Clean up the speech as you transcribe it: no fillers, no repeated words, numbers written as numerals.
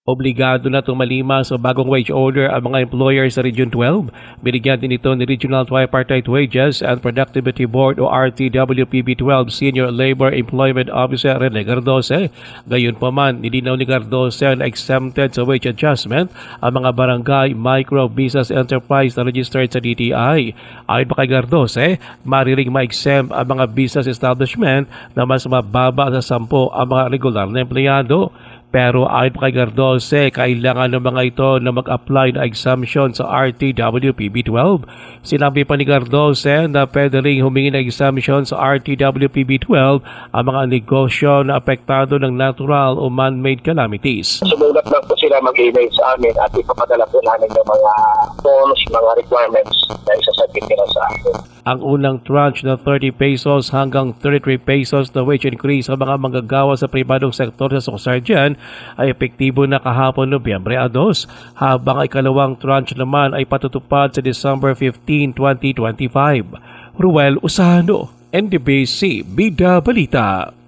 Obligado na tumalima sa bagong wage order ang mga employer sa Region 12. Binigyan din ito ni Regional Tripartite Wages and Productivity Board o RTWPB12 Senior Labor Employment Officer Rene Gardose. Gayunpaman, nilinaw ni Gardose na exempted sa wage adjustment ang mga barangay micro business enterprise na registered sa DTI. Ayon pa kay Gardose, mariring ma-exempt ang mga business establishment na mas mababa sa 10 ang mga regular na empleyado. Pero ayon pa kay Gardose, kailangan ng mga ito na mag-apply na exemption sa RTWPB12. Sinabi pa ni Gardose na pwede rin humingi ng exemption sa RTWPB12 ang mga negosyo na apektado ng natural o man-made calamities. Sumulat lang po sila mag-email sa amin at ipapadala po namin ng mga forms, mga requirements na isasabit nila sa amin. Ang unang tranche na 30 pesos hanggang 33 pesos na wage increase sa mga manggagawa sa pribadong sektor sa Sorsogon ay epektibo na kahapon Nobyembre 2, habang ikalawang tranche naman ay patutupad sa December 15, 2025. Ruel Usano, NDBC Bida Balita.